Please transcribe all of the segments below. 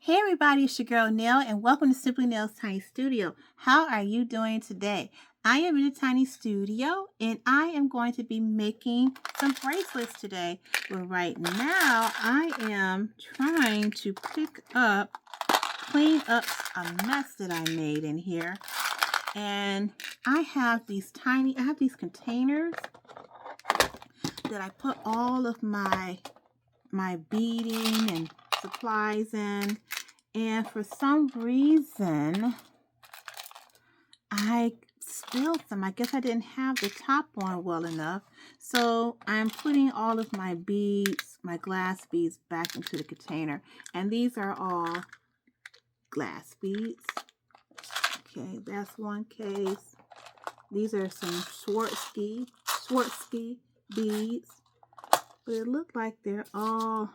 Hey everybody, it's your girl Nell and welcome to Simply Nell's Tiny Studio. How are you doing today? I am in a tiny studio and I am going to be making some bracelets today. But right now I am trying to clean up a mess that I made in here. And I have these containers that I put all of my beading and supplies in. And for some reason, I spilled some. I guess I didn't have the top on well enough. So I'm putting all of my beads, my glass beads, back into the container. And these are all glass beads. Okay, that's one case. These are some Swarovski beads. But it looked like they're all...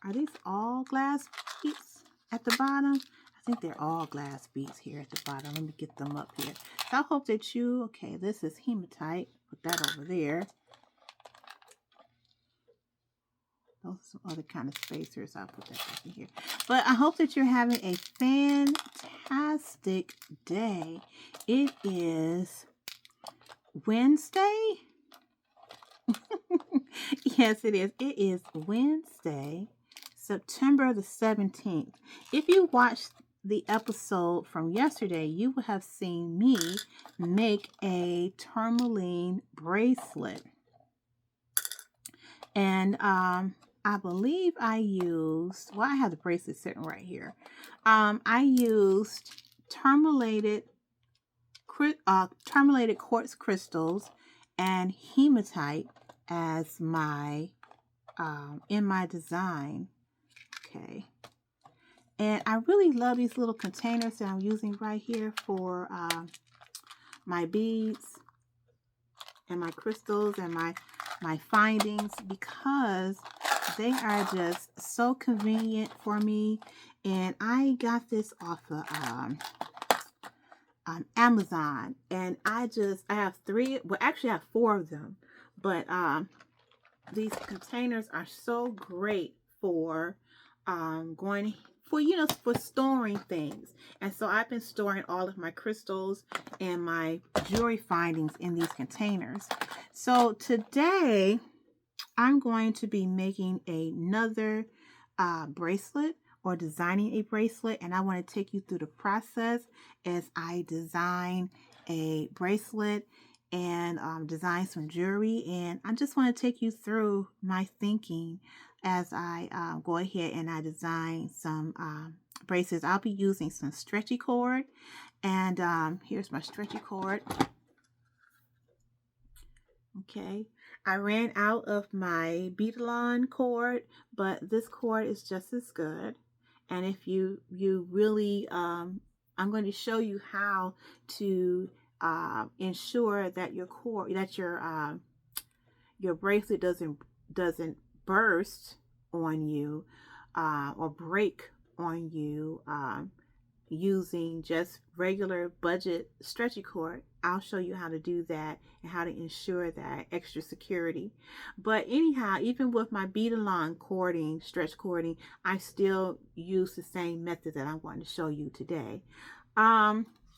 Are these all glass beads at the bottom? I think they're all glass beads here at the bottom. Let me get them up here. So I hope that okay, this is hematite. Put that over there. Those are some other kind of spacers. I'll put that back in here. But I hope that you're having a fantastic day. It is Wednesday. Yes, it is. It is Wednesday, September the 17th. If you watched the episode from yesterday, you would have seen me make a tourmaline bracelet. And I believe I used, well, I have the bracelet sitting right here. I used tourmalated quartz crystals and hematite as my in my design. Okay, and I really love these little containers that I'm using right here for my beads and my crystals and my findings, because they are just so convenient for me. And I got this off of Amazon, and I have three, well actually I have four of them, but these containers are so great for for storing things. And so I've been storing all of my crystals and my jewelry findings in these containers. So today I'm going to be making another bracelet, or designing a bracelet, and I want to take you through the process as I design a bracelet and design some jewelry. And I just want to take you through my thinking as I go ahead and I design some bracelets. I'll be using some stretchy cord, and here's my stretchy cord. Okay, I ran out of my beadalon cord, but this cord is just as good. And if you really, I'm going to show you how to ensure that your your bracelet doesn't burst on you or break on you using just regular budget stretchy cord. I'll show you how to do that and how to ensure that extra security. But anyhow, even with my beadalon cording, stretch cording, I still use the same method that I'm going to show you today.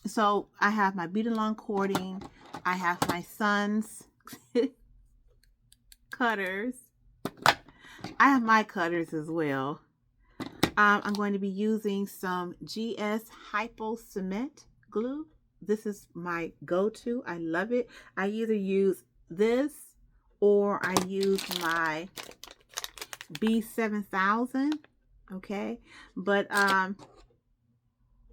So I have my beadalon cording. I have my son's cutters. I have my cutters as well. I'm going to be using some GS Hypo Cement glue. This is my go-to. I love it. I either use this or I use my B7000. Okay, but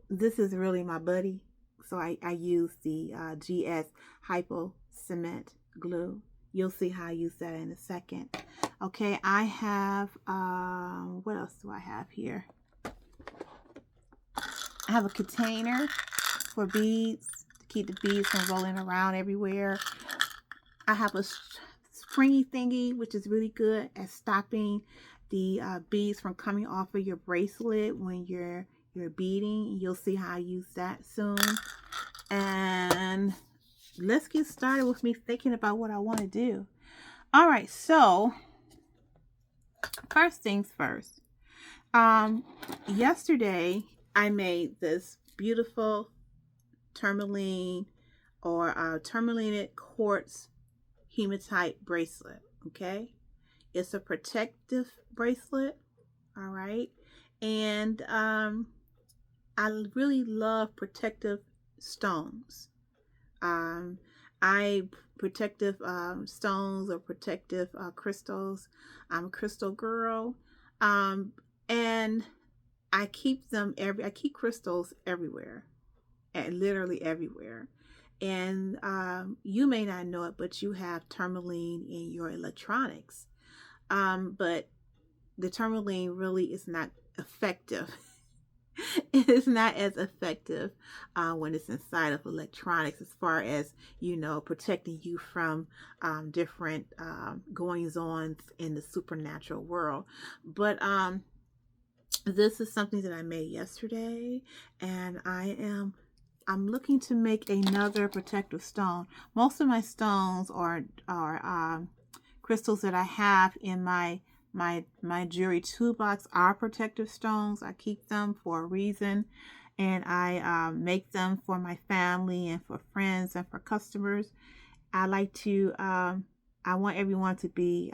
this is really my buddy, so I use the GS Hypo Cement glue. You'll see how I use that in a second. Okay, I have, what else do I have here? I have a container for beads to keep the beads from rolling around everywhere. I have a springy thingy, which is really good at stopping the beads from coming off of your bracelet when you're beading. You'll see how I use that soon. And let's get started with me thinking about what I want to do. All right, so first things first, Yesterday I made this beautiful tourmaline or tourmaline quartz hematite bracelet. Okay, it's a protective bracelet. All right, and I really love protective stones. Um, I protective stones or protective crystals. I'm a crystal girl, um, and I keep them every. I keep crystals everywhere, and literally everywhere. And you may not know it, but you have tourmaline in your electronics. But the tourmaline really is not effective. It is not as effective when it's inside of electronics, as far as protecting you from different goings on in the supernatural world. But this is something that I made yesterday, and I'm looking to make another protective stone. Most of my stones are crystals that I have in my jewelry toolbox are protective stones. I keep them for a reason, and I make them for my family and for friends and for customers. I like to I want everyone to be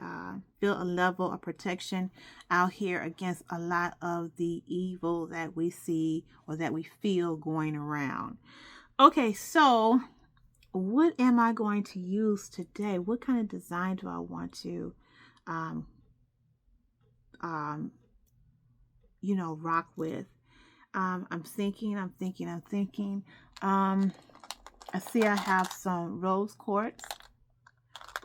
feel a level of protection out here against a lot of the evil that we see or that we feel going around. Okay, so what am I going to use today? What kind of design do I want to um, um, rock with? I'm thinking. I see I have some rose quartz.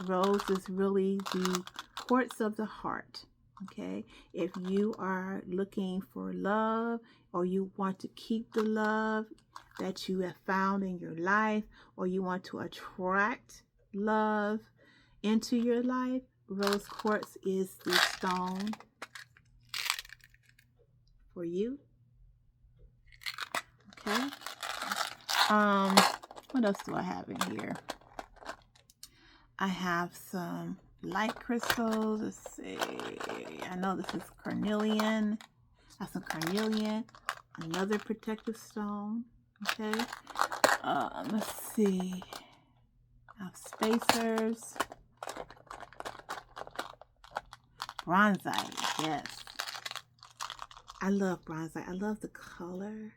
Rose is really the quartz of the heart. Okay, if you are looking for love, or you want to keep the love that you have found in your life, or you want to attract love into your life, rose quartz is the stone for you. Okay. What else do I have in here? I have some light crystals. Let's see. I know this is carnelian. I have some carnelian. Another protective stone. Okay. Let's see. I have spacers. Bronzite. Yes. I love bronzite. I love the color.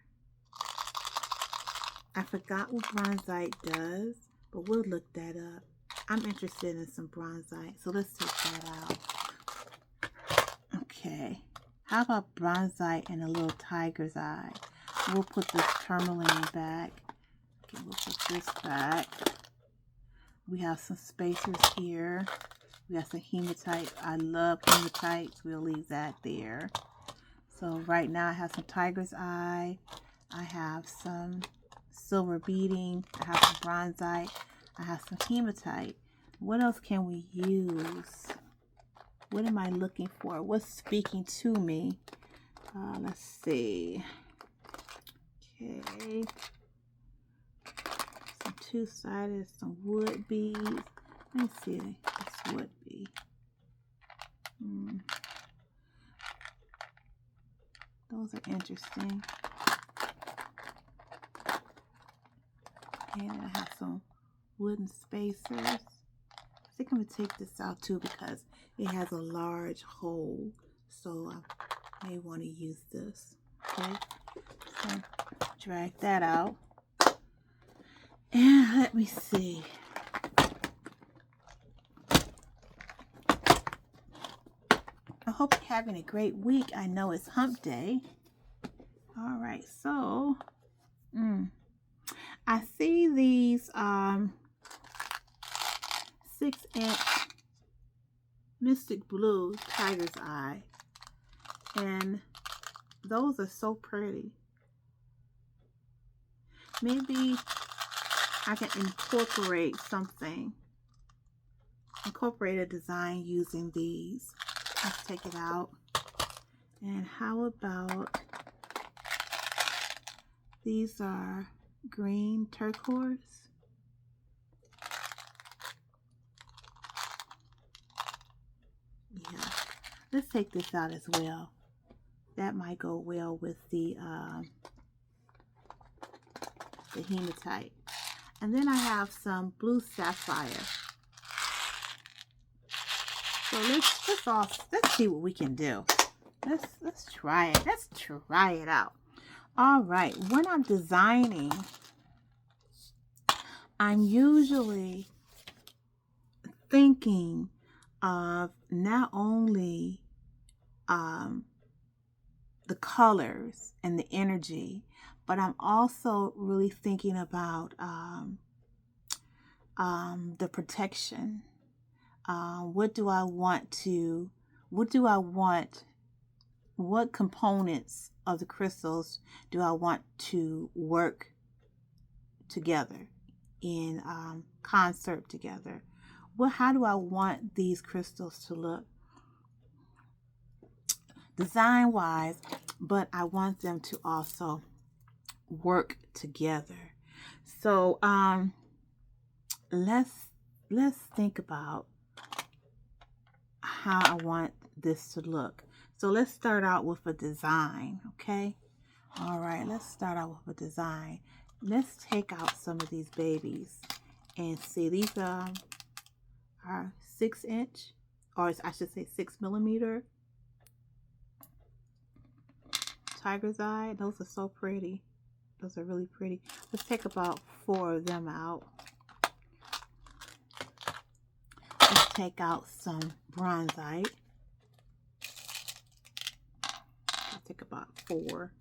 I forgot what bronzite does, but we'll look that up. I'm interested in some bronzite, so let's take that out. Okay, how about bronzite and a little tiger's eye? We'll put this tourmaline back. Okay, we'll put this back. We have some spacers here. We have some hematite. I love hematites. We'll leave that there. So right now I have some tiger's eye. I have some silver beading. I have some bronzite. I have some hematite. What else can we use? What am I looking for? What's speaking to me? Let's see. Okay. Some two-sided, some wood beads. Let me see this wood bead. Those are interesting. And I have some wooden spacers. I think I'm going to take this out too because it has a large hole. So I may want to use this. Okay. So drag that out. And let me see. I hope you're having a great week. I know it's hump day. All right. So, I see these 6-inch Mystic Blue Tiger's Eye, and those are so pretty. Maybe I can incorporate a design using these. Let's take it out. And how about these are green turquoise. Yeah, let's take this out as well. That might go well with the hematite. And then I have some blue sapphire. So let's see what we can do. Let's try it. Let's try it out. All right. When I'm designing, I'm usually thinking of not only the colors and the energy, but I'm also really thinking about the protection. What components of the crystals do I want to work together in concert together? How do I want these crystals to look design wise, but I want them to also work together. So let's think about how I want this to look. So let's start out with a design, okay? All right, let's start out with a design. Let's take out some of these babies and see. These are 6-inch, or I should say 6mm tiger's eye. Those are so pretty. Those are really pretty. Let's take about 4 of them out. Let's take out some bronzite. Let's take about 4.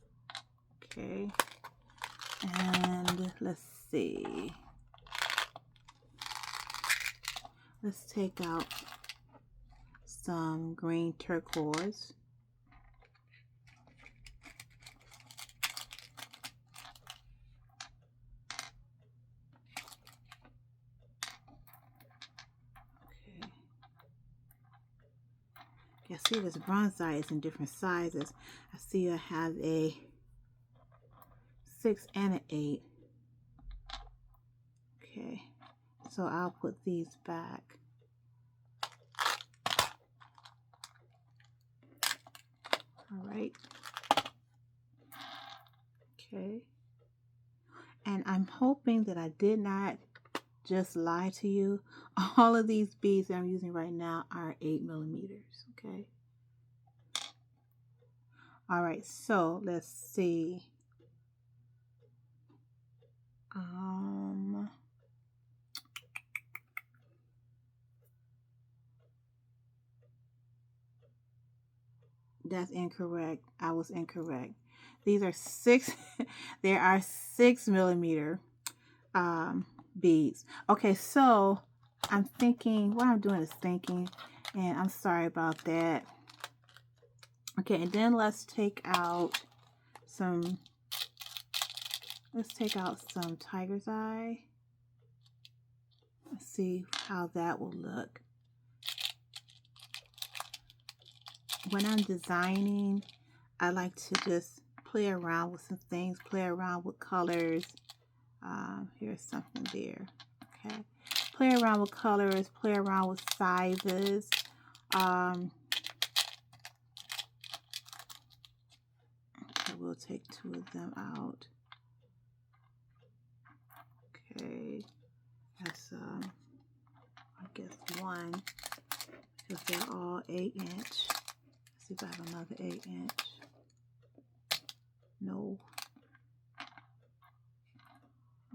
Okay. And let's see. Let's take out some green turquoise. I see this bronzite is in different sizes. I see I have a 6 and an 8. Okay, so I'll put these back. All right. Okay. And I'm hoping that I did not just lie to you. All of these beads that I'm using right now are 8mm. Okay. All right. So let's see. That's incorrect. I was incorrect. These are 6. There are 6mm beads. Okay, so I'm thinking. What I'm doing is thinking, and I'm sorry about that. Okay, and then let's take out some. Let's take out some tiger's eye. Let's see how that will look. When I'm designing, I like to just play around with some things, play around with colors. Here's something there. Okay, play around with colors, play around with sizes. Okay, we'll take 2 of them out. Okay, that's I guess 1, because they're all 8-inch. Let's see if I have another 8-inch. No.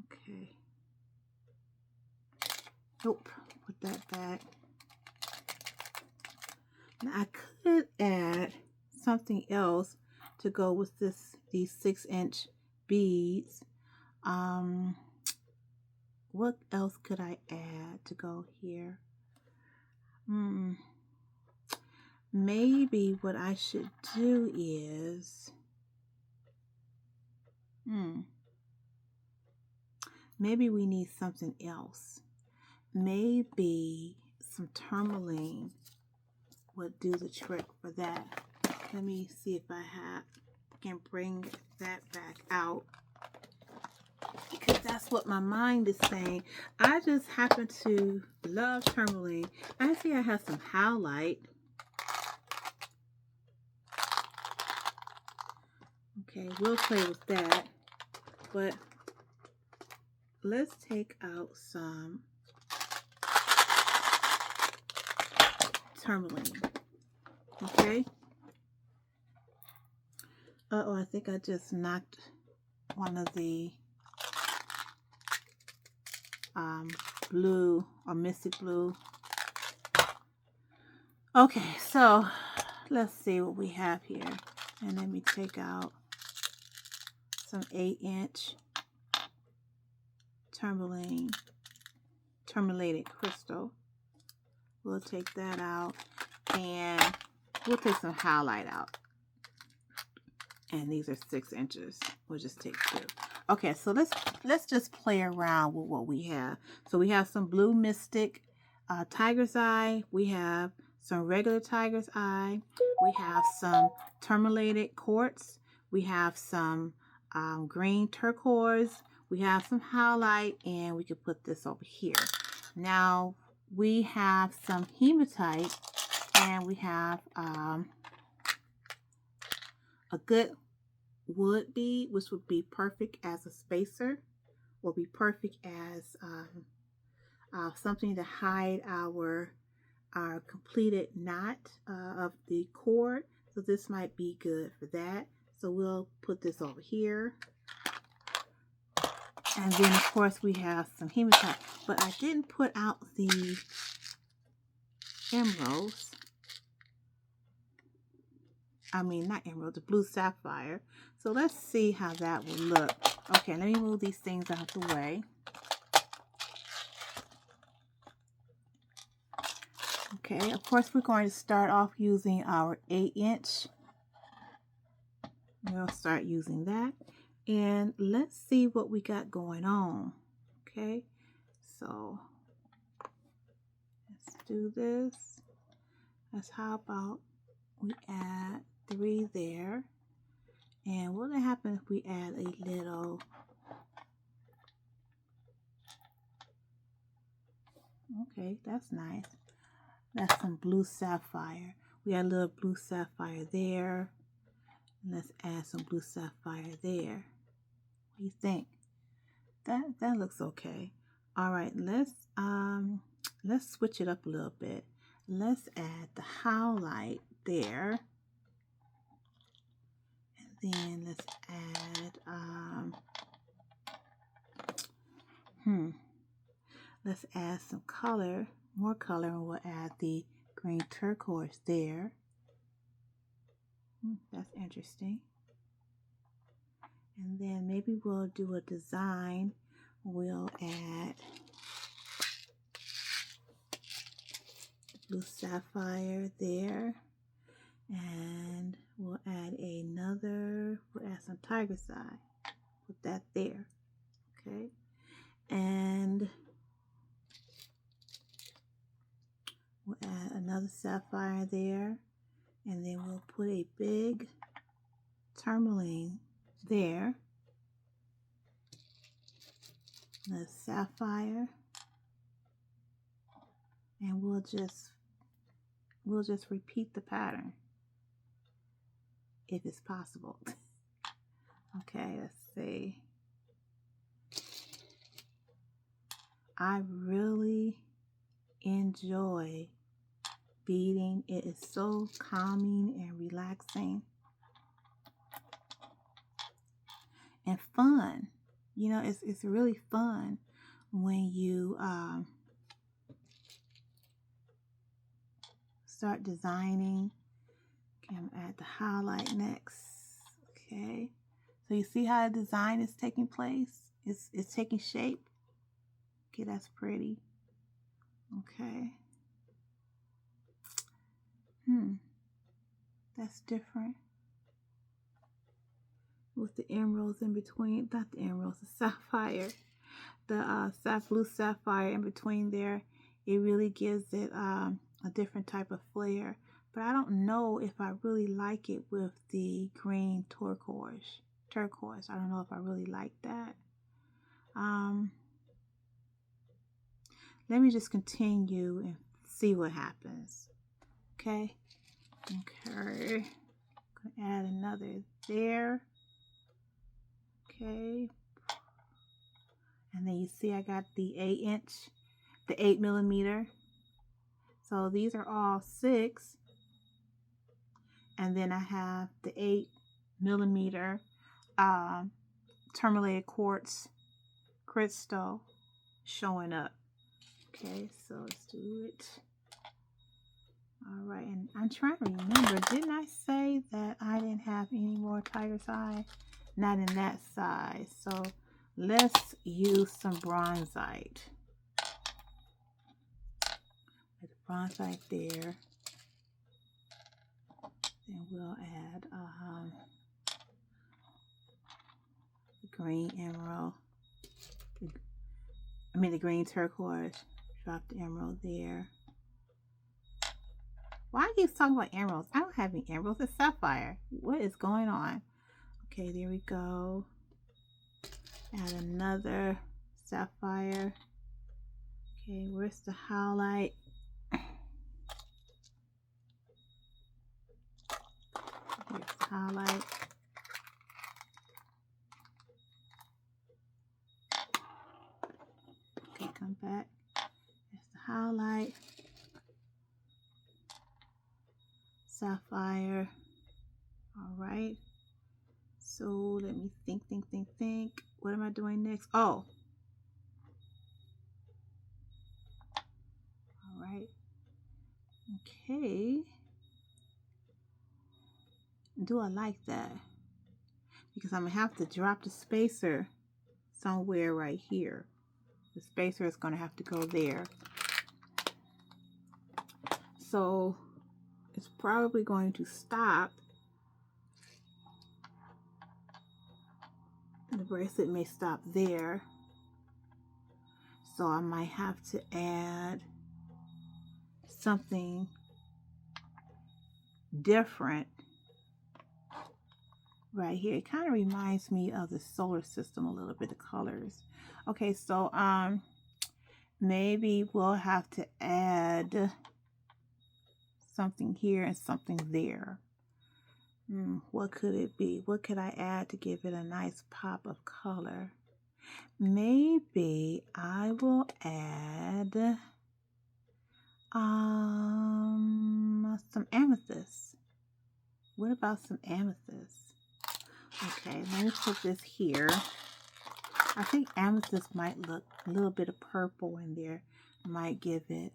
Okay. Nope. Put that back. Now I could add something else to go with these 6-inch beads. What else could I add to go here? Maybe what I should do is maybe we need something else. Maybe some tourmaline would do the trick for that. Let me see if I can bring that back out, because that's what my mind is saying. I just happen to love tourmaline. I see I have some howlite. Okay, we'll play with that, but let's take out some tourmaline. Okay. Uh-oh, I think I just knocked one of the blue or mystic blue. Okay, so let's see what we have here. And let me take out some 8-inch tourmalated crystal. We'll take that out, and we'll take some highlight out. And these are 6 inches. We'll just take 2. Okay, so let's just play around with what we have. So we have some blue mystic tiger's eye. We have some regular tiger's eye. We have some tourmalated quartz. We have some green turquoise. We have some highlight, and we could put this over here. Now we have some hematite, and we have a good wood bead, which would be perfect as a spacer, or be perfect as something to hide our completed knot of the cord. So this might be good for that. So we'll put this over here. And then of course we have some hematite, but I didn't put out the emeralds. I mean, not emerald, the blue sapphire. So let's see how that will look. Okay, let me move these things out of the way. Okay, of course we're going to start off using our 8-inch. We'll start using that. And let's see what we got going on. Okay, so let's do this. Let's how about we add 3 there. And what will happen if we add a little? Okay, that's nice. That's some blue sapphire. We got a little blue sapphire there. And let's add some blue sapphire there. What do you think? That looks okay. All right, let's switch it up a little bit. Let's add the highlight there. And then let's add let's add some color, more color, and we'll add the green turquoise there. That's interesting. And then maybe we'll do a design. We'll add blue sapphire there. And we'll add we'll add some tiger's eye. Put that there. Okay. And we'll add another sapphire there. And then we'll put a big tourmaline there. The sapphire, and we'll just repeat the pattern if it's possible. Okay, let's see. I really enjoy beading. It is so calming and relaxing and fun. You know, it's really fun when you start designing. Okay, I'm gonna add the highlight next. Okay, so you see how the design is taking place? It's taking shape. Okay, that's pretty. Okay. That's different. With the emeralds in between, not the emeralds, the sapphire, the blue sapphire in between there, it really gives it a different type of flair. But I don't know if I really like it with the green turquoise. I don't know if I really like that. Let me just continue and see what happens. Okay. Okay. Gonna add another there. Okay. And then you see I got the 8 millimeter. So these are all 6. And then I have the 8 millimeter tourmalated quartz crystal showing up. Okay, so let's do it. All right, and I'm trying to remember, didn't I say that I didn't have any more tiger's eye? Not in that size. So let's use some bronzite. Put bronzite there. Then we'll add the green emerald. The green turquoise. Drop the emerald there. Why are you talking about emeralds? I don't have any emeralds. It's sapphire. What is going on? Okay, there we go. Add another sapphire. Okay, where's the highlight? Here's the highlight. Okay, come back. There's the highlight. Sapphire. All right. So let me think. What am I doing next? Oh. All right. Okay. Do I like that? Because I'm going to have to drop the spacer somewhere right here. The spacer is going to have to go there. So it's probably going to stop. The bracelet may stop there. So I might have to add something different right here. It kind of reminds me of the solar system a little bit, the colors. Okay, so maybe we'll have to add something here and something there. What could it be? What could I add to give it a nice pop of color? Maybe I will add some amethyst. What about some amethyst? Okay, let me put this here. I think amethyst might look a little bit of purple in there. Might give it.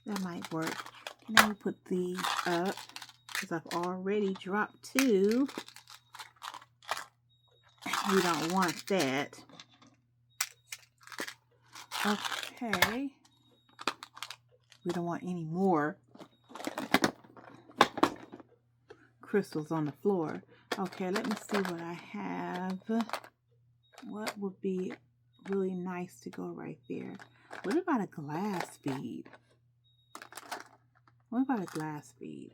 That might work. Now we put these up because I've already dropped 2. We don't want that. Okay. We don't want any more crystals on the floor. Okay, let me see what I have. What would be really nice to go right there? What about a glass bead? What about a glass bead?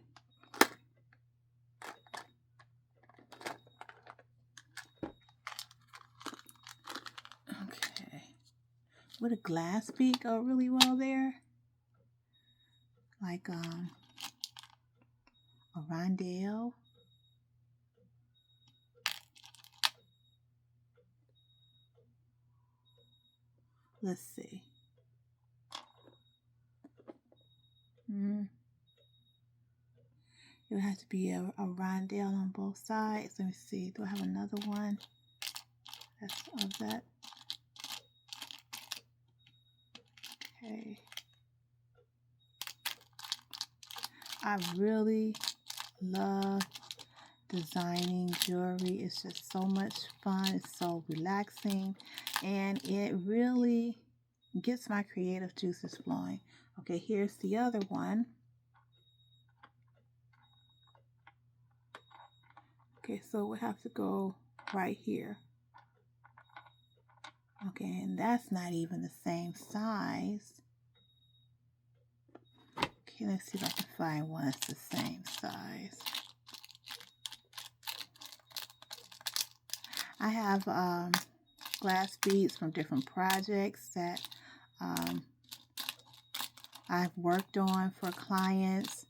Okay. Would a glass bead go really well there? Like a rondelle? Let's see. It would have to be a rondelle on both sides. Let me see. Do I have another one? That's of that. Okay. I really love designing jewelry. It's just so much fun. It's so relaxing. And it really gets my creative juices flowing. Okay, here's the other one. Okay, so we'll have to go right here. Okay, and that's not even the same size. Okay, let's see if I can find one that's the same size. I have glass beads from different projects that I've worked on for clients.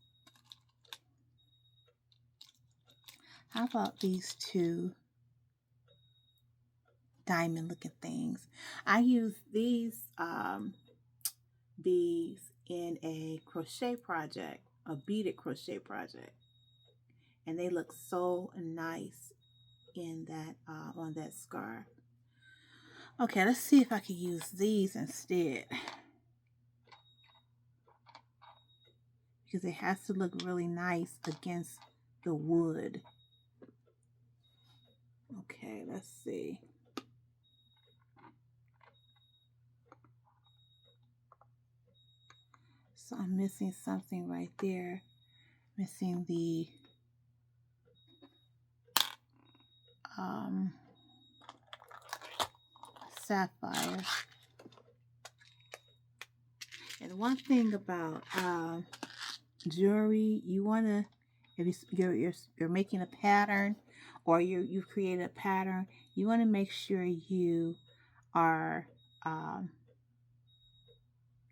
How about these two diamond looking things? I use these beads in a crochet project, a beaded crochet project, and they look so nice in that on that scarf. Okay, let's see if I can use these instead, because it has to look really nice against the wood. Okay, let's see. So I'm missing something right there. Missing the sapphire. And one thing about jewelry, you want to, if you're making a pattern, or you've created a pattern, you want to make sure you are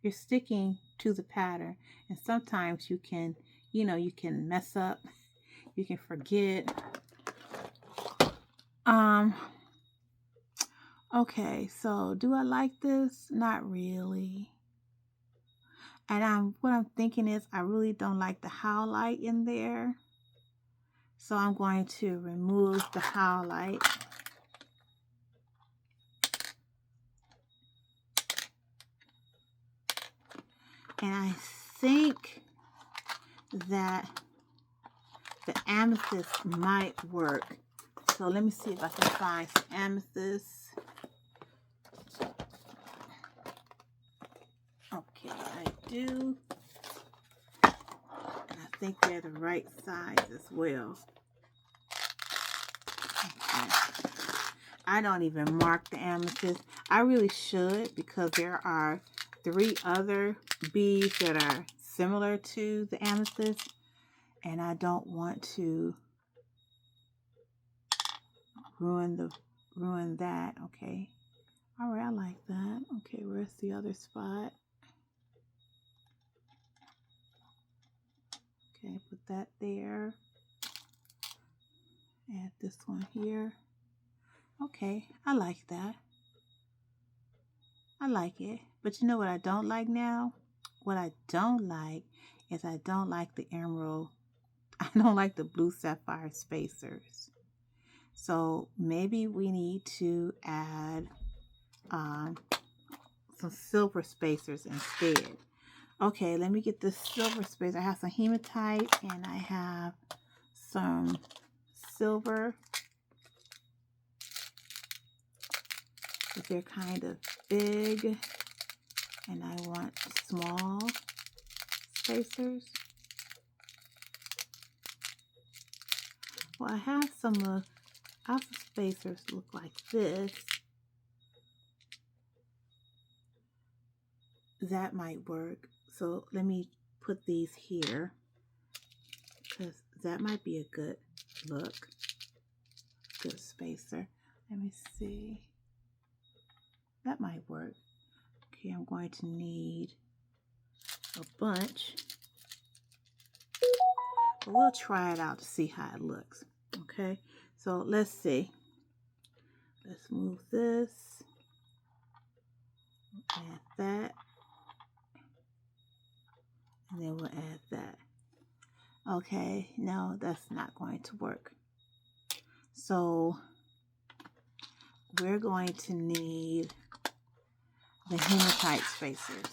you're sticking to the pattern. And sometimes you can, you can mess up, you can forget. Okay, so do I like this? Not really. And what I'm thinking is I really don't like the highlight in there. So I'm going to remove the highlight. And I think that the amethyst might work. So let me see if I can find some amethyst. Okay, I do. And I think they're the right size as well. Okay. I don't even mark the amethyst. I really should, because there are 3 other beads that are similar to the amethyst, and I don't want to ruin that. Okay. All right, I like that. Okay, where's the other spot? Okay, put that there. Add this one here. Okay, I like that. I like it. But you know what I don't like now? What I don't like is I don't like the emerald. I don't like the blue sapphire spacers. So maybe we need to add some silver spacers instead. Okay, let me get this silver spacer. I have some hematite and I have some silver. But they're kind of big, and I want small spacers. Well, I have some alpha spacers look like this. That might work. So let me put these here, because that might be a good look. Good spacer. Let me see. That might work. Okay, I'm going to need a bunch. But we'll try it out to see how it looks. Okay, so let's see. Let's move this. Add that. And then we'll add that. Okay, no, that's not going to work. So we're going to need the hematite spacers.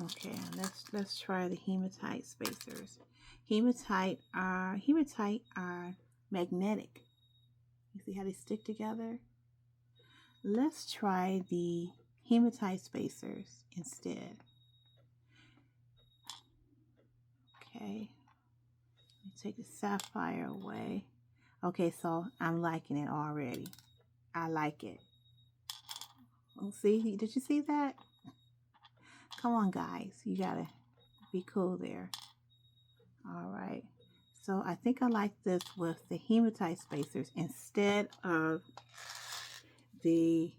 Okay, let's try the hematite spacers. Hematite are magnetic. You see how they stick together? Let's try the hematite spacers instead. Okay, let me take the sapphire away. Okay, so I'm liking it already. I like it. Oh, see, did you see that? Come on, guys, you gotta be cool there. All right, so I think I like this with the hematite spacers instead of the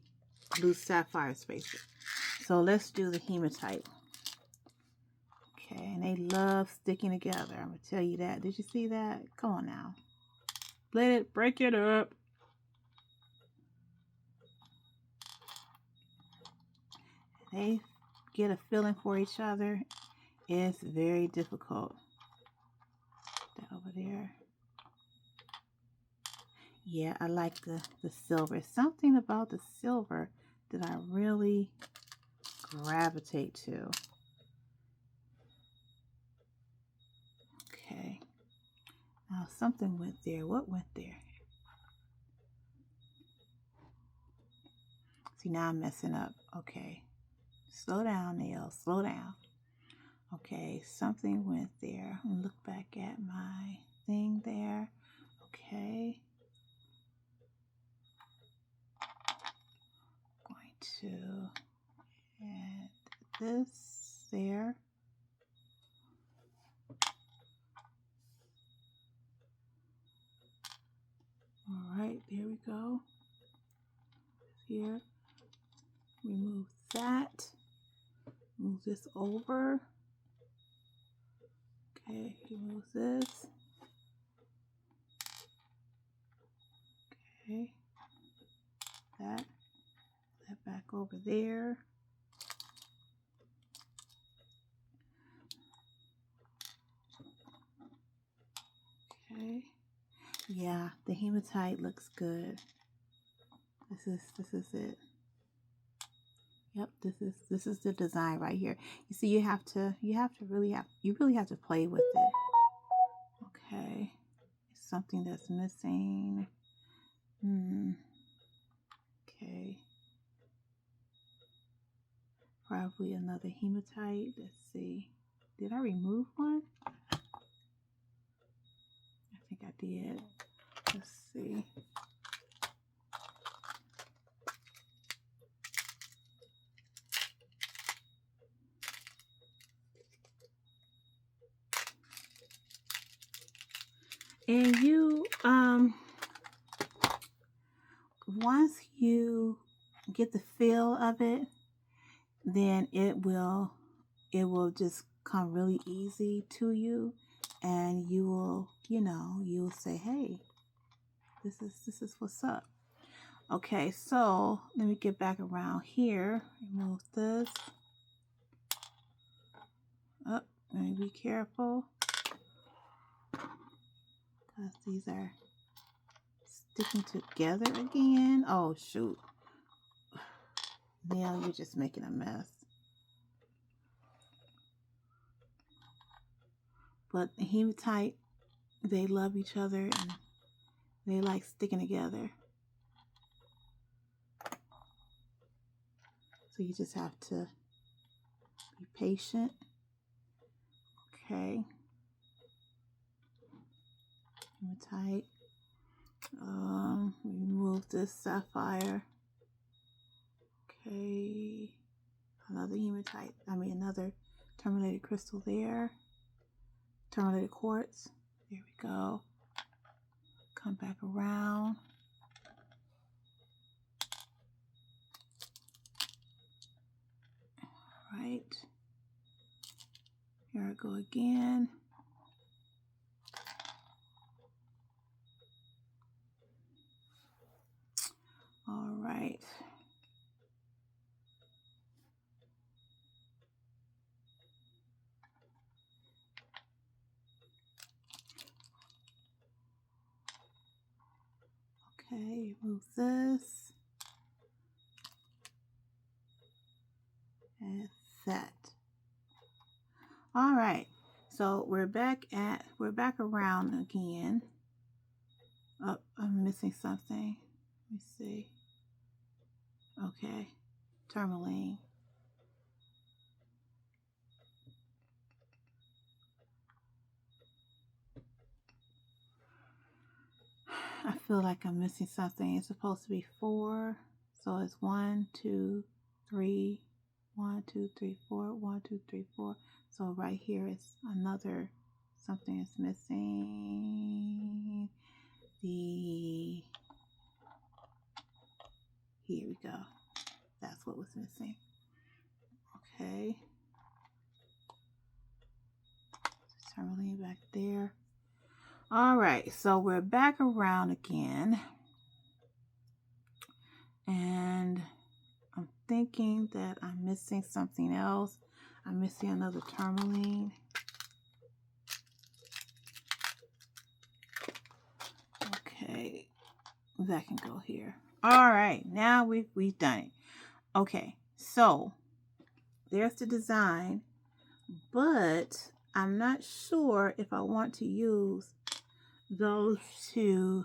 blue sapphire spacer. So let's do the hematite. Okay, and they love sticking together. I'm going to tell you that. Did you see that? Come on now. Let it break it up. They get a feeling for each other. It's very difficult. That over there. Yeah, I like the silver. Something about the silver that I really gravitate to. Okay. Now something went there. What went there? See, now I'm messing up. Okay. Slow down, Nell. Slow down. Okay, something went there. Look back at my thing there. Okay. Going to add this there. All right, there we go. Here, remove that. Move this over. Okay, remove this. Okay, that back over there. Okay, yeah, the hematite looks good. This is it. Yep, this is the design right here. You see, you really have to play with it. Okay, something that's missing. Okay, probably another hematite. Let's see. Did I remove one? I think I did. Let's see. And you, once you get the feel of it, then it will just come really easy to you, and you will, you'll say, hey, this is what's up. Okay, so let me get back around here. Remove this. Oh, let me be careful, because these are sticking together again. Oh shoot, Nell, you're just making a mess. But the hematite, they love each other and they like sticking together. So you just have to be patient. Okay. Hematite. Remove this sapphire. Okay. Another hematite. Another terminated crystal there. Terminated quartz. There we go. Come back around. All right. Here I go again. All right. Okay, remove this. And that. All right. So we're back around again. Oh, I'm missing something. Let me see. Okay. Tourmaline. I feel like I'm missing something. It's supposed to be 4. So it's 1, 2, 3, 1, 2, 3, 4, 1, 2, 3, 4. So right here is another something is missing. Here we go. That's what was missing. Okay. tourmaline back there. All right, so we're back around again. And I'm thinking that I'm missing something else. I'm missing another tourmaline. Okay, that can go here. All right, now we've done it. Okay, so there's the design, but I'm not sure if I want to use those two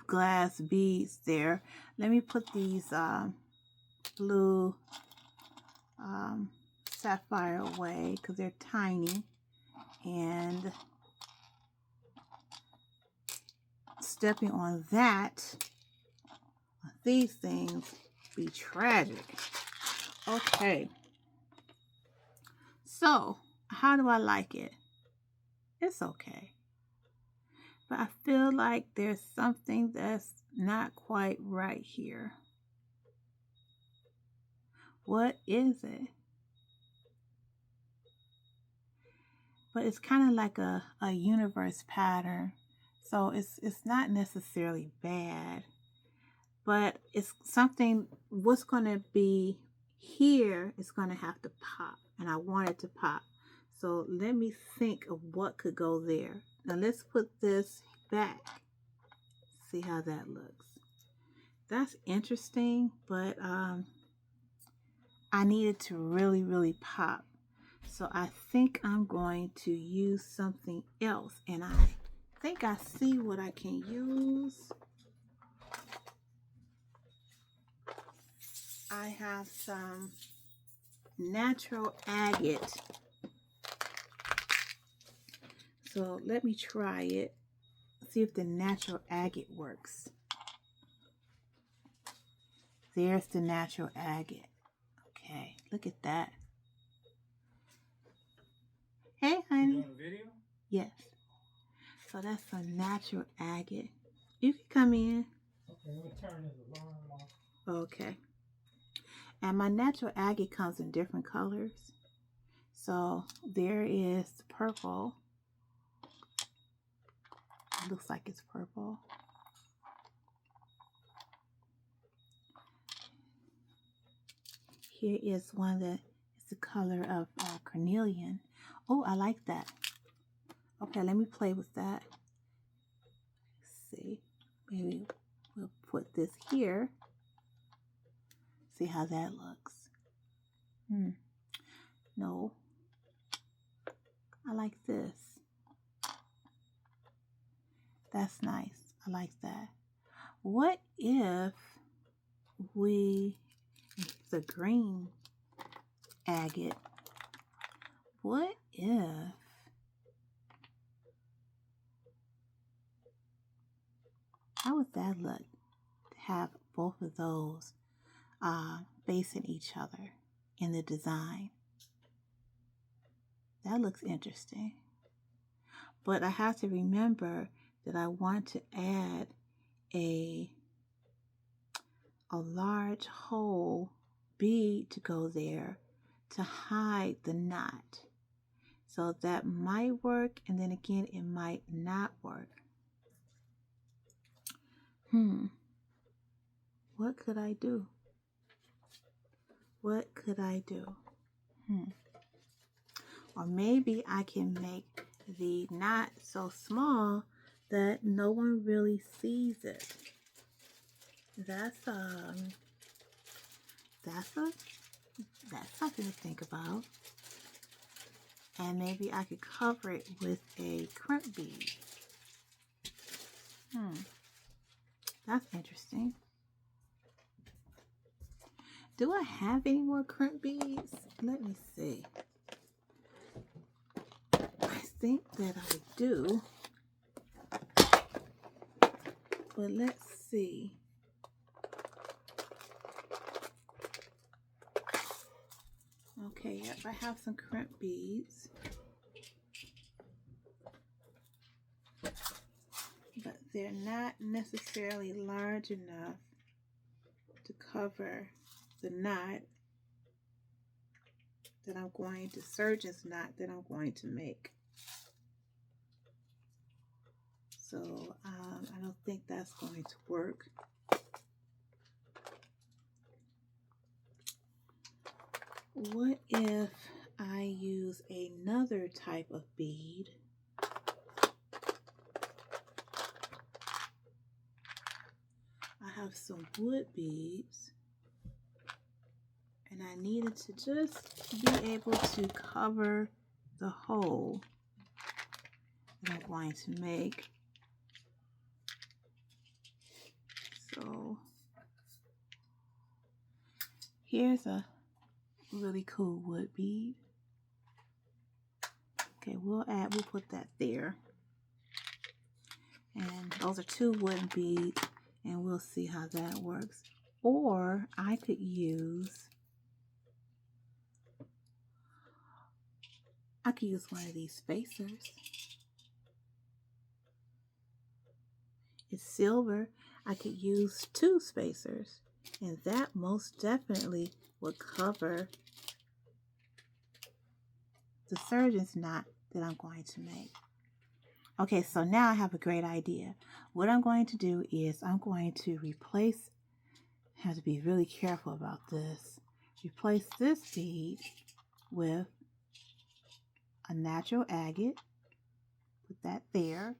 glass beads there. Let me put these blue sapphire away because they're tiny, and stepping on these things be tragic. Okay, so how do I like it? It's okay, but I feel like there's something that's not quite right here. What is it? But it's kind of like a universe pattern, so it's not necessarily bad, but it's something. What's going to be here is going to have to pop, and I want it to pop. So let me think of what could go there. Now let's put this back. See how that looks. That's interesting, but I need it to really, really pop. So I think I'm going to use something else, and I think I see what I can use. I have some natural agate. So let me try it. See if the natural agate works. There's the natural agate. Okay, look at that. Hey, honey. You doing a video? Yes. So that's some natural agate. You can come in. Okay, let me turn this alarm off. Okay. And my natural agate comes in different colors. So there is purple. It looks like it's purple. Here is one that is the color of carnelian. Oh, I like that. Okay, let me play with that. Let's see, maybe we'll put this here. See how that looks. No, I like this. That's nice. I like that. What if we, the green agate, what if how would that look to have both of those facing each other in the design? That looks interesting. But I have to remember that I want to add a large hole bead to go there to hide the knot. So that might work, and then again it might not work. What could I do? What could I do? Or maybe I can make the knot so small that no one really sees it. That's something to think about. And maybe I could cover it with a crimp bead. That's interesting. Do I have any more crimp beads? Let me see. I think that I do. But let's see. Okay, yep, I have some crimp beads. But they're not necessarily large enough to cover the knot that I'm going to, surgeon's knot that I'm going to make. So I don't think that's going to work. What if I use another type of bead? I have some wood beads, and I needed to just be able to cover the hole that I'm going to make. So here's a really cool wood bead. Okay, we'll put that there. And those are 2 wooden beads, and we'll see how that works. Or I could use one of these spacers. It's silver. I could use 2 spacers, and that most definitely would cover the surgeon's knot that I'm going to make. Okay, so now I have a great idea. What I'm going to do is I'm going to replace, I have to be really careful about this, replace this bead with a natural agate, put that there,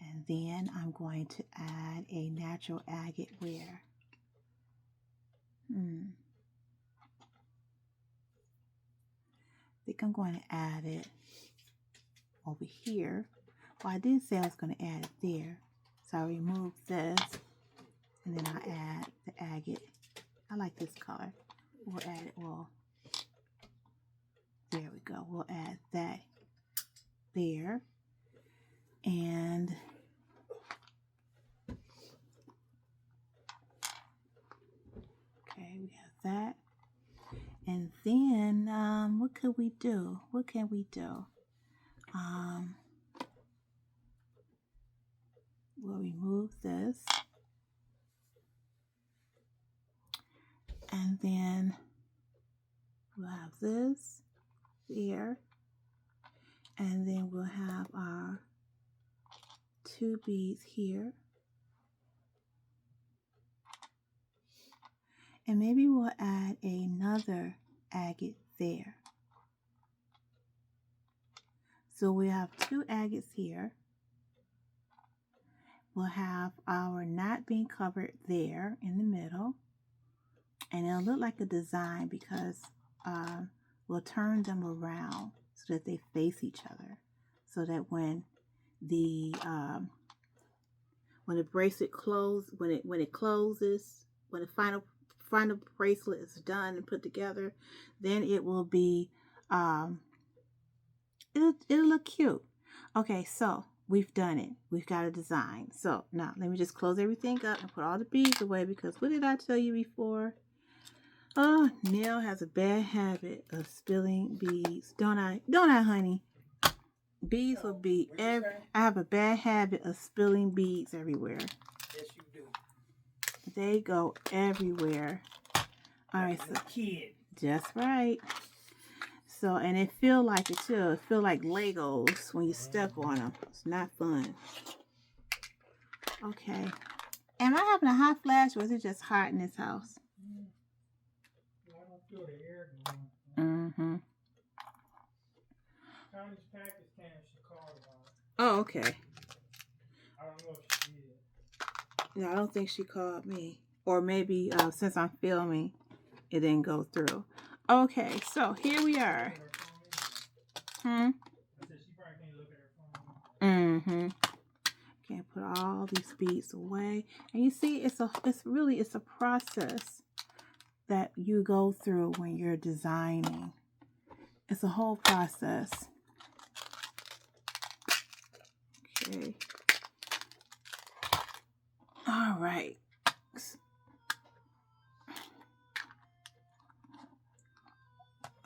and then I'm going to add a natural agate where? I think I'm going to add it over here. Well, I did say I was going to add it there, so I remove this, and then I add the agate. I like this color. We'll add it, well, there we go. We'll add that there, and okay, we have that. And then what could we do? What can we do? We'll remove this, and then we'll have this there, and then we'll have our 2 beads here, and maybe we'll add another agate there. So we have 2 agates here. We'll have our knot being covered there in the middle, and it'll look like a design because we'll turn them around so that they face each other, so that when the bracelet closes, when it closes, when the final bracelet is done and put together, then it will be it'll look cute. Okay, so we've done it. We've got a design. So now let me just close everything up and put all the beads away, because what did I tell you before? Oh, Nell has a bad habit of spilling beads. Don't I, honey? Beads will be I have a bad habit of spilling beads everywhere. Yes, you do. They go everywhere. All right, so kid. Just right. So, and it feel like it too. It feel like Legos when you step on them. It's not fun. Okay. Am I having a hot flash, or is it just hot in this house? I don't feel the air going. Mm-hmm. Connie's package came, she called about it. Oh, okay. I don't know if she did. No, I don't think she called me. Or maybe since I'm filming, it didn't go through. Okay, so here we are. I said she probably can't look at her phone. Okay, put all these beads away. And you see, it's a process that you go through when you're designing. It's a whole process. Okay. All right.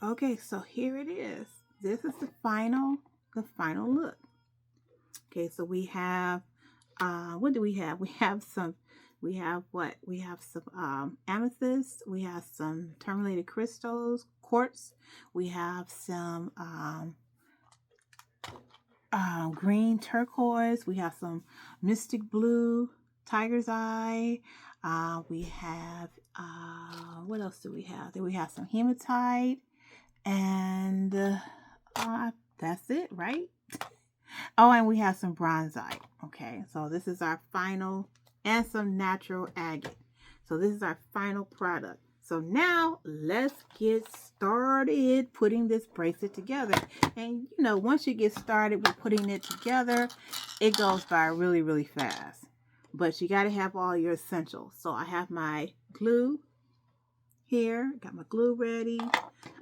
Okay, so here it is. This is the final look. Okay, so we have what do we have? We have some amethyst, we have some tourmalated crystals, quartz, we have some green turquoise. We have some mystic blue, tiger's eye. We have, what else do we have? Then we have some hematite, and that's it, right? Oh, and we have some bronzite. Okay, so this is our final, and some natural agate. So this is our final product. So now let's get started putting this bracelet together. And you know, once you get started with putting it together, it goes by really, really fast. But you got to have all your essentials. So I have my glue here. Got my glue ready.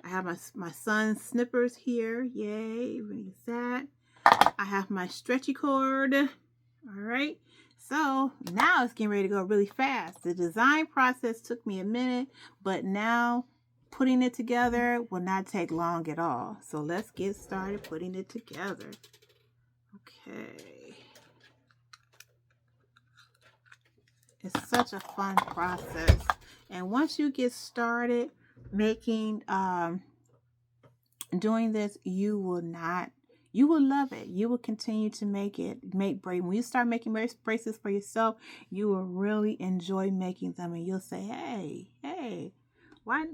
I have my son's snippers here. Yay, we're gonna use that. I have my stretchy cord. All right. So now it's getting ready to go really fast. The design process took me a minute, but now putting it together will not take long at all. So let's get started putting it together. Okay. It's such a fun process. And once you get started making, doing this, you will love it. You will continue to make bracelets. When you start making bracelets for yourself, you will really enjoy making them, and you'll say, hey, why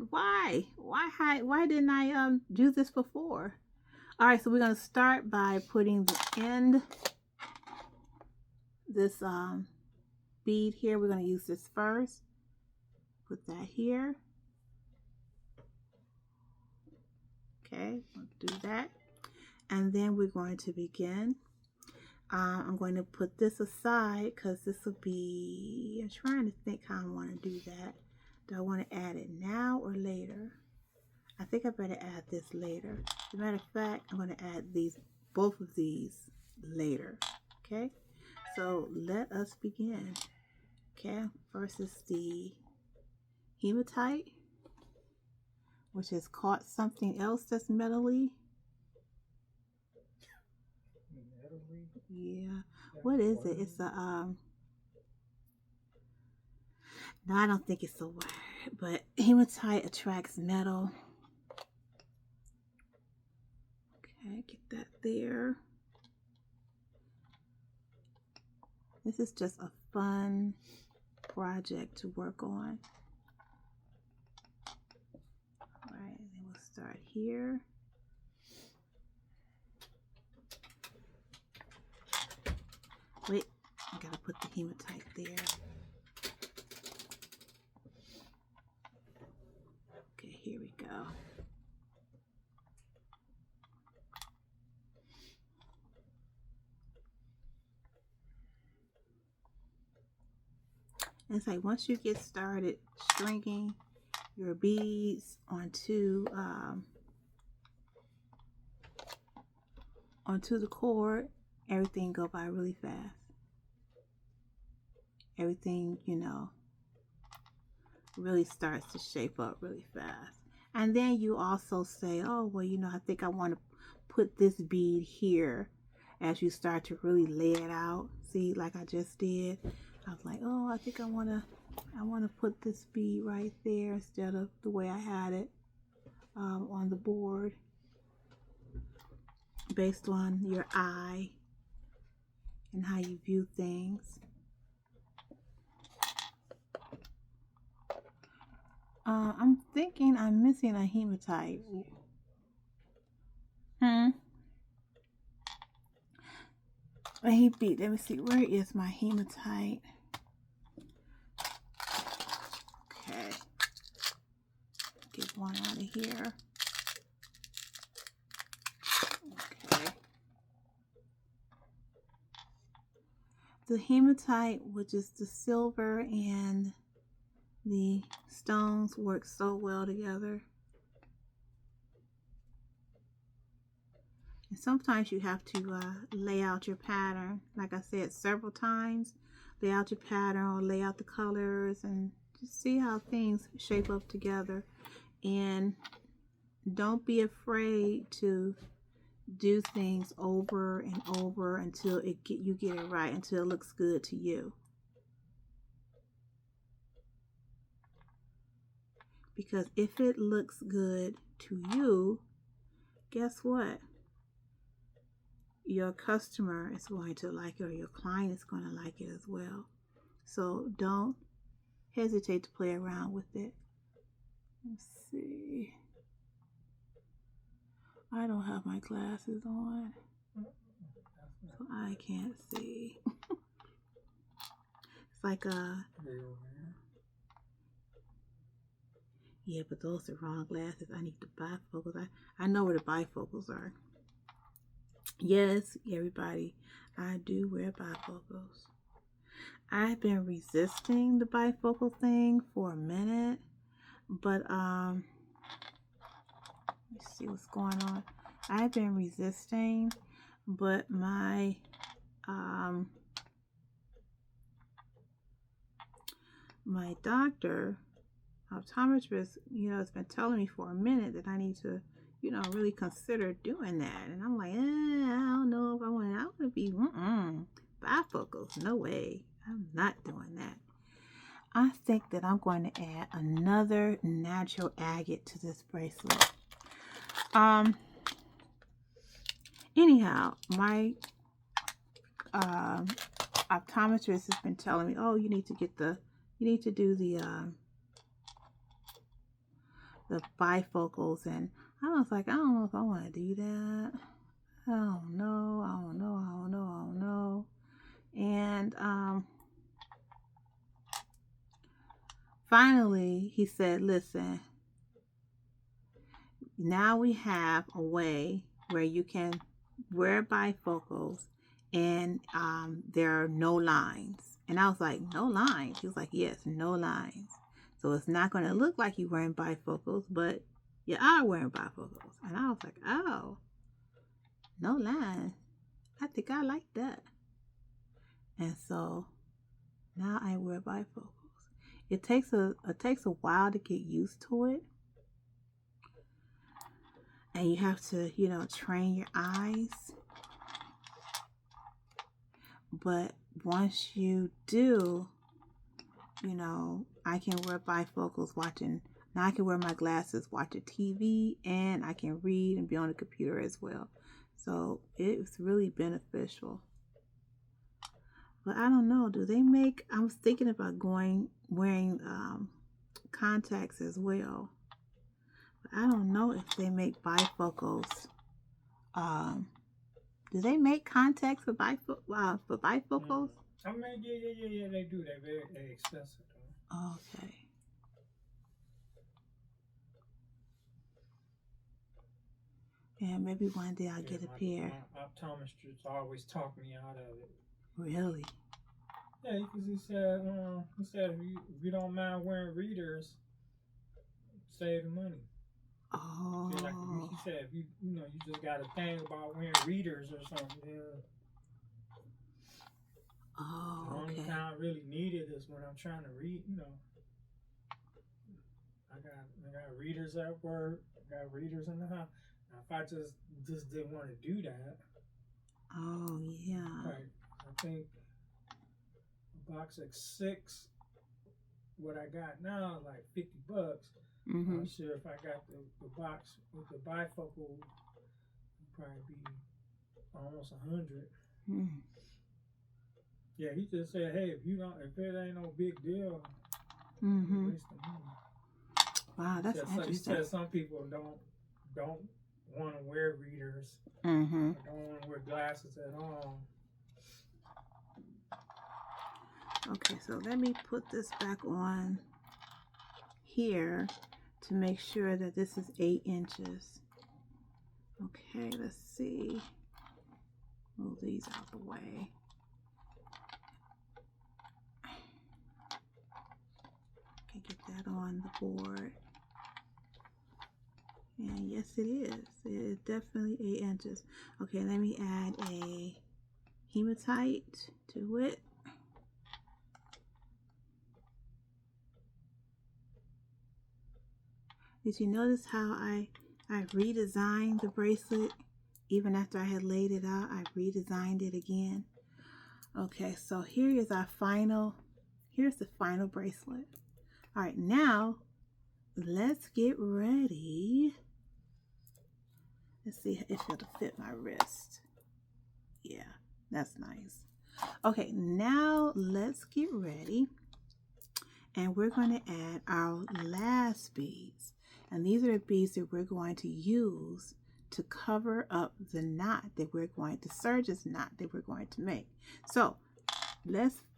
didn't I do this before? All right, so we're going to start by putting the end, this bead here. We're going to use this first. Put that here. Okay, I'll do that. And then we're going to begin. I'm going to put this aside because this will be, I'm trying to think how I want to do that. Do I want to add it now or later? I think I better add this later. As a matter of fact, I'm going to add both of these later. Okay, so let us begin. Okay, first is the hematite, which has caught something else that's metally. Yeah, what is it? It's a no, I don't think it's a wire, but hematite attracts metal. Okay, get that there. This is just a fun project to work on. All right, then we'll start here. Wait, I gotta put the hematite there. Okay, here we go. And it's like once you get started stringing your beads onto the cord, everything go by really fast. Everything, you know, really starts to shape up really fast. And then you also say, oh, well, you know, I think I want to put this bead here. As you start to really lay it out, see, like I just did, I was like, oh, I think I want to put this bead right there instead of the way I had it on the board, based on your eye and how you view things. I'm thinking I'm missing a hematite. A heat bead. Let me see. Where is my hematite? Okay. Get one out of here. Okay. The hematite, which is the silver and the stones, work so well together. And sometimes you have to lay out your pattern, like I said, several times. Lay out your pattern or lay out the colors and just see how things shape up together. And don't be afraid to do things over and over until you get it right, until it looks good to you. Because if it looks good to you, guess what? your customer is going to like it, or your client is going to like it as well. So don't hesitate to play around with it. Let's see. I don't have my glasses on, so I can't see. It's like yeah, but those are wrong glasses. I need the bifocals. I know where the bifocals are. Yes, everybody, I do wear bifocals. I've been resisting the bifocal thing for a minute, but let's see what's going on. I've been resisting, but my my doctor, optometrist, has been telling me for a minute that I need to, really consider doing that. And I'm like, I don't know if I want to be bifocals. No way. I'm not doing that. I think that I'm going to add another natural agate to this bracelet. Anyhow, my optometrist has been telling me, oh, you need to do the bifocals, and I was like, I don't know if I want to do that. I don't know. And finally he said, listen, now we have a way where you can wear bifocals and there are no lines. And I was like, no lines? He was like, yes, no lines. So it's not going to look like you're wearing bifocals, but you are wearing bifocals. And I was like, oh, no lines. I think I like that. And so now I wear bifocals. It takes a while to get used to it. And you have to, train your eyes. But once you do, I can wear bifocals now I can wear my glasses, watching TV, and I can read and be on the computer as well. So it's really beneficial. But I don't know, I was thinking about wearing contacts as well. But I don't know if they make bifocals. Do they make contacts for bifocals? I mean, yeah, they do. They're very expensive, though. Okay. Yeah, maybe one day I'll get a pair. My optometrist always talked me out of it. Really? Yeah, because he said if you don't mind wearing readers, save the money. Oh. See, like he said, if you just got a thing about wearing readers or something. Yeah. Oh, the only time I really need it is when I'm trying to read. I got readers at work. I got readers in the house. Now, if I just didn't want to do that. Oh yeah. Right. I think a box of 6. What I got now, like $50. Mm-hmm. I'm sure if I got the box with the bifocal, it'd probably be almost 100. Mm-hmm. Yeah, he just said, hey, if it ain't no big deal, waste the money. Wow, that's interesting. He said some people don't want to wear readers. Mm-hmm. Or don't want to wear glasses at all. Okay, so let me put this back on here to make sure that this is 8 inches. Okay, let's see. Move these out the way. Okay, get that on the board. And yes, it is. It is definitely 8 inches. Okay, let me add a hematite to it. Did you notice how I redesigned the bracelet? Even after I had laid it out, I redesigned it again. Okay, so here's the final bracelet. All right, now let's get ready. Let's see if it'll fit my wrist. That's nice. Okay, now let's get ready. And we're going to add our last beads. And these are the beads that we're going to use to cover up the knot that we're going to, surgeon's knot that we're going to make. So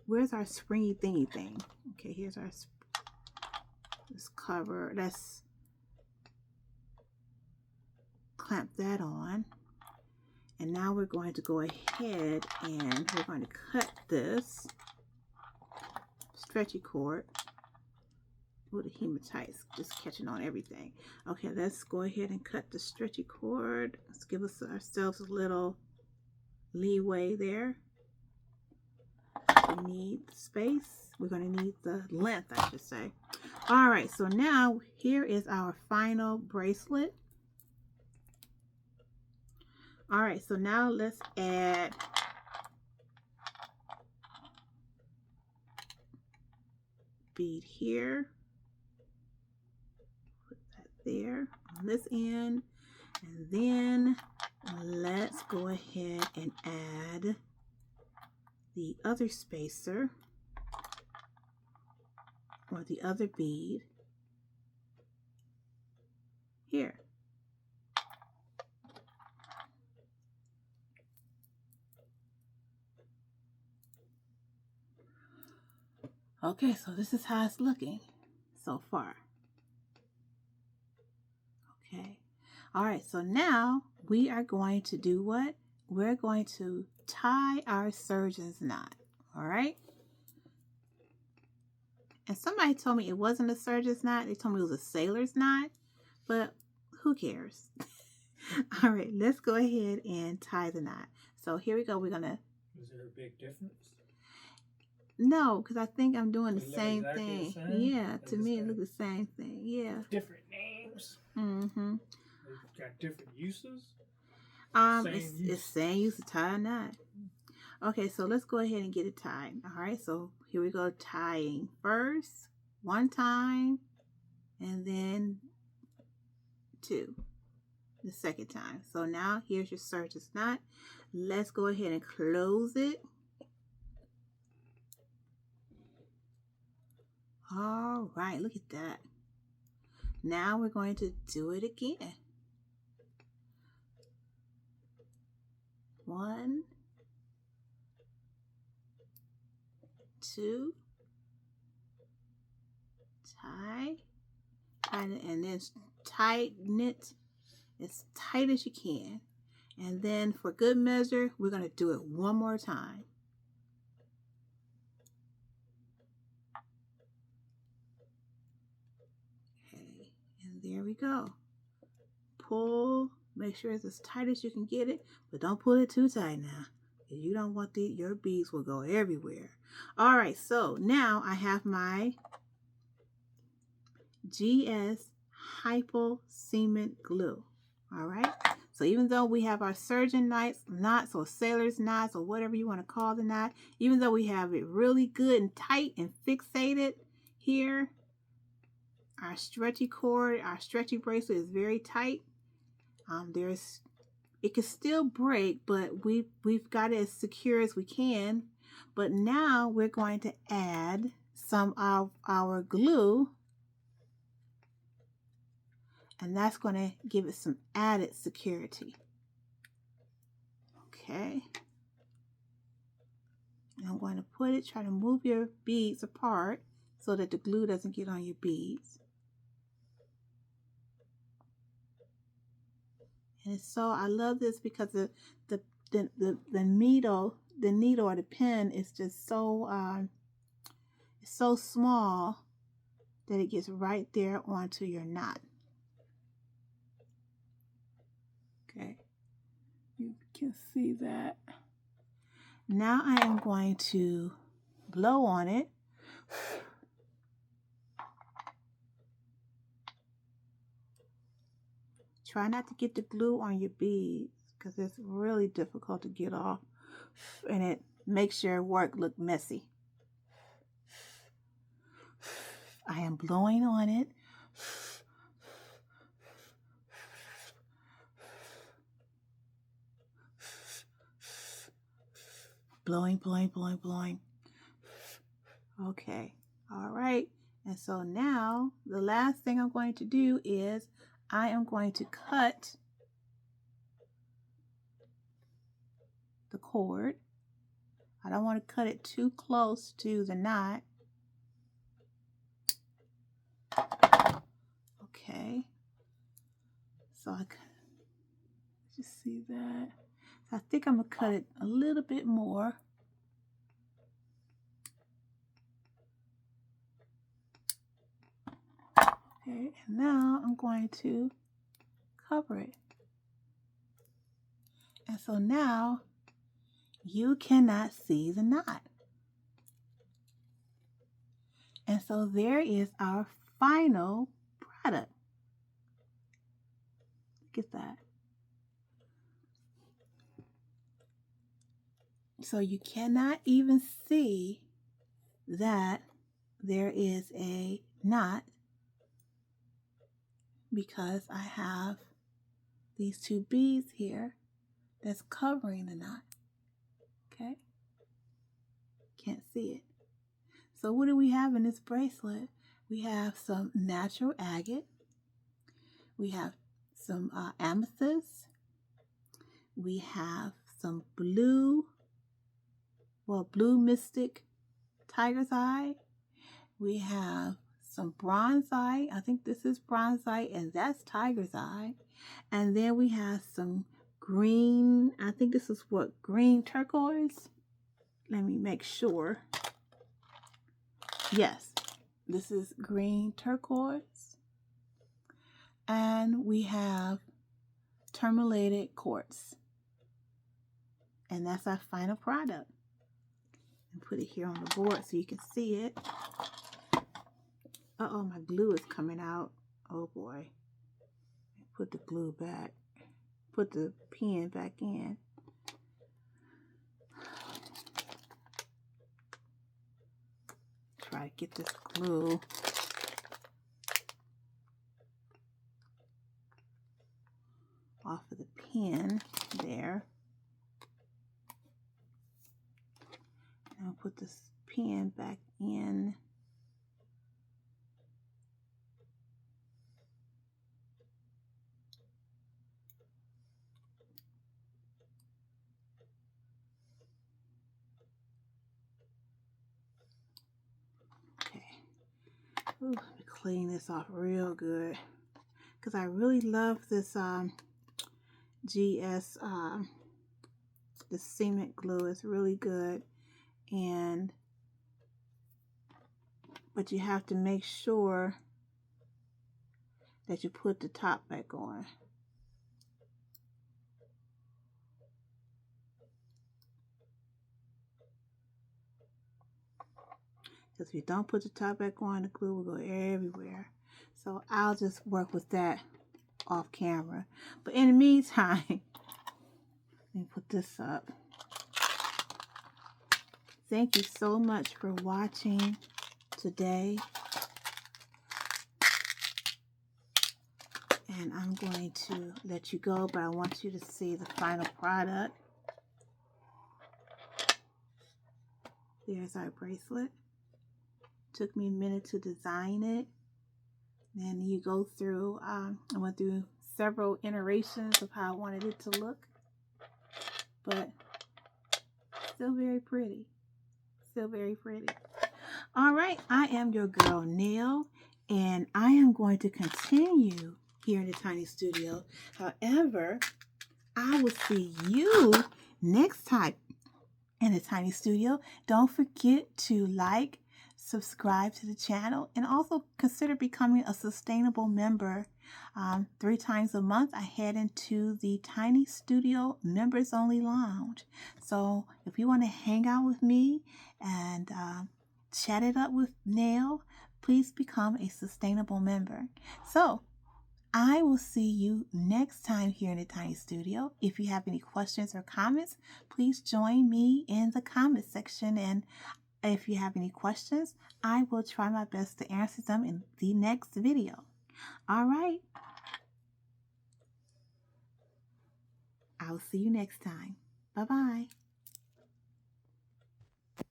where's our springy thingy thing? Okay, here's our, let's clamp that on. And now we're going to go ahead and we're going to cut this stretchy cord. Ooh, the hematite's just catching on everything. Okay, let's go ahead and cut the stretchy cord. Let's give ourselves a little leeway there. We need the space. We're going to need the length, I should say. All right, so now here is our final bracelet. All right, so now let's add bead here. Put that there on this end. And then let's go ahead and add the other spacer or the other bead here. Okay, so this is how it's looking so far. Okay. All right, so now we are going to do what? We're going to tie our surgeon's knot. All right. And somebody told me it wasn't a surgeon's knot. They told me it was a sailor's knot, but who cares? All right, let's go ahead and tie the knot. So here we go. We're going to... Is there a big difference? No, because I think I'm doing the They look same exactly thing. the same? Yeah, They to just me it got looked the same thing. Yeah. Different names. Mm-hmm. They've got different uses. It's saying use to tie a knot. Okay, so let's go ahead and get it tied. All right, so here we go, tying first, one time, and then two, the second time. So now here's your surgeon's knot. Let's go ahead and close it. All right, look at that. Now we're going to do it again. 1, 2, tie, and then tighten it as tight as you can. And then for good measure, we're going to do it one more time. Okay, and there we go. Pull, make sure it's as tight as you can get it, but don't pull it too tight now. You don't want your beads will go everywhere. All right, so now I have my GS Hypo Cement Glue. All right, so even though we have our surgeon knots or sailor's knots or whatever you want to call the knot, even though we have it really good and tight and fixated here, our stretchy cord, our stretchy bracelet is very tight. It can still break, but we've got it as secure as we can. But now we're going to add some of our glue, and that's going to give it some added security. Okay. And I'm going to put it, try to move your beads apart so that the glue doesn't get on your beads. And so I love this because the needle or the pen is just so it's so small that it gets right there onto your knot. Okay, you can see that. Now I am going to blow on it. Try not to get the glue on your beads because it's really difficult to get off, and it makes your work look messy. I am blowing on it. blowing, blowing, blowing, blowing. Okay, all right. And so now the last thing I'm going to do is I am going to cut the cord. I don't want to cut it too close to the knot. Okay. So I just see that. So I think I'm going to cut it a little bit more. Okay, and now I'm going to cover it. And so now you cannot see the knot. And so there is our final product. Look at that. So you cannot even see that there is a knot because I have these two beads here that's covering the knot. Okay? Can't see it. So what do we have in this bracelet? We have some natural agate. We have some amethyst. We have some blue mystic tiger's eye. We have some bronze eye. I think this is bronze eye, and that's tiger's eye. And then we have some green. I think this is what, green turquoise? Let me make sure. Yes, this is green turquoise. And we have tourmalated quartz. And that's our final product. And put it here on the board so you can see it. Uh-oh, my glue is coming out. Oh boy. Put the glue back. Put the pen back in. Try to get this glue off of the pen there. And I'll put this pen back in. Okay. Ooh, let me clean this off real good, because I really love this GS the cement glue. Is really good, but you have to make sure that you put the top back on. Because if you don't put the top back on, the glue will go everywhere. So I'll just work with that off camera. But in the meantime, let me put this up. Thank you so much for watching today. And I'm going to let you go, but I want you to see the final product. There's our bracelet. Took me a minute to design it. Then you go through, I went through several iterations of how I wanted it to look. But still very pretty. Still very pretty. All right, I am your girl, Nell, and I am going to continue here in the Tiny Studio. However, I will see you next time in the Tiny Studio. Don't forget to like, subscribe to the channel, and also consider becoming a sustainable member. 3 times a month I head into the Tiny Studio members only lounge. So if you want to hang out with me and chat it up with Nell, please become a sustainable member. So I will see you next time here in the Tiny Studio. If you have any questions or comments, please join me in the comment section, and if you have any questions, I will try my best to answer them in the next video. All right. I'll see you next time. Bye-bye.